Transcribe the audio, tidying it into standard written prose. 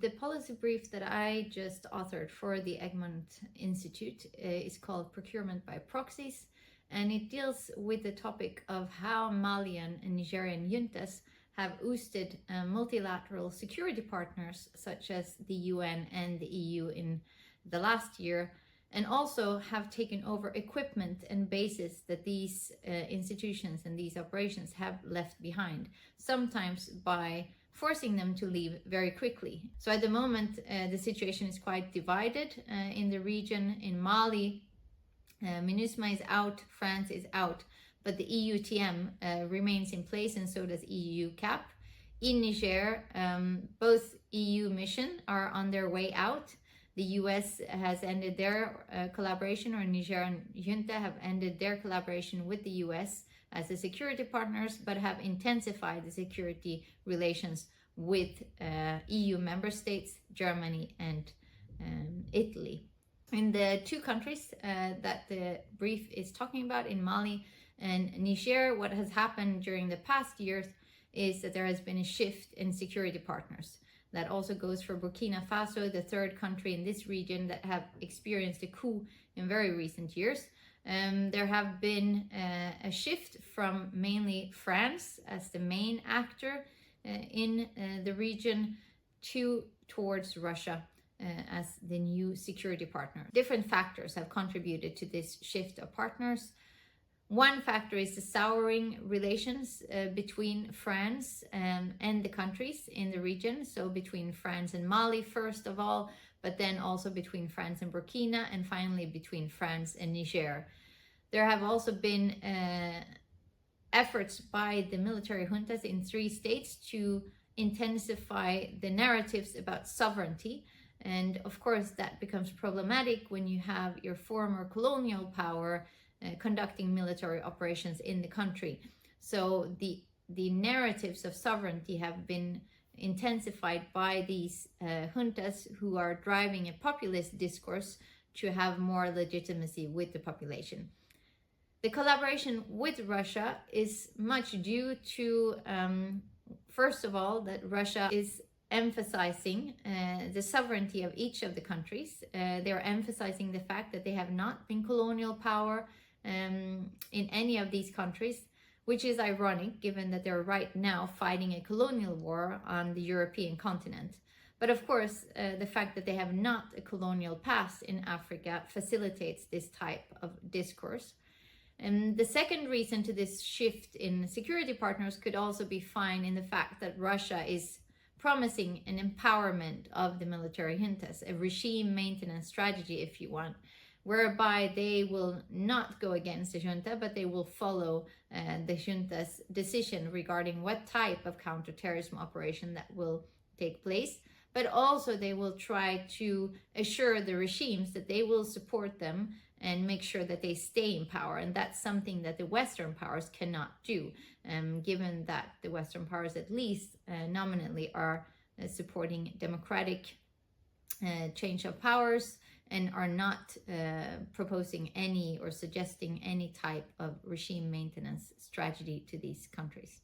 The policy brief that I just authored for the Egmont Institute is called Procurement by Proxies, and it deals with the topic of how Malian and Nigerian juntas have ousted multilateral security partners such as the UN and the EU in the last year, and also have taken over equipment and bases that these institutions and these operations have left behind, sometimes by forcing them to leave very quickly. So at the moment, the situation is quite divided in the region. In Mali, MINUSMA is out, France is out, but the EUTM remains in place, and so does EU CAP. In Niger, both EU missions are on their way out. The US has ended their collaboration, or Nigerian junta have ended their collaboration with the US as the security partners, but have intensified the security relations with EU member states, Germany and Italy. In the two countries that the brief is talking about, in Mali and Niger, what has happened during the past years is that there has been a shift in security partners. That also goes for Burkina Faso, the third country in this region that have experienced a coup in very recent years. There have been a shift from mainly France as the main actor in the region towards Russia as the new security partner. Different factors have contributed to this shift of partners. One factor is the souring relations between France and the countries in the region. So between France and Mali, first of all, but then also between France and Burkina, and finally between France and Niger. There have also been efforts by the military juntas in 3 states to intensify the narratives about sovereignty. And of course, that becomes problematic when you have your former colonial power conducting military operations in the country. So the narratives of sovereignty have been intensified by these juntas, who are driving a populist discourse to have more legitimacy with the population. The collaboration with Russia is much due to, first of all, that Russia is emphasizing the sovereignty of each of the countries. They're emphasizing the fact that they have not been colonial power in any of these countries, which is ironic given that they're right now fighting a colonial war on the European continent. But of course, the fact that they have not a colonial past in Africa facilitates this type of discourse. And the second reason to this shift in security partners could also be found in the fact that Russia is promising an empowerment of the military juntas, a regime maintenance strategy, if you want, whereby they will not go against the junta, but they will follow the junta's decision regarding what type of counterterrorism operation that will take place. But also they will try to assure the regimes that they will support them and make sure that they stay in power. And that's something that the Western powers cannot do, given that the Western powers, at least nominally, are supporting democratic change of powers and are not proposing any or suggesting any type of regime maintenance strategy to these countries.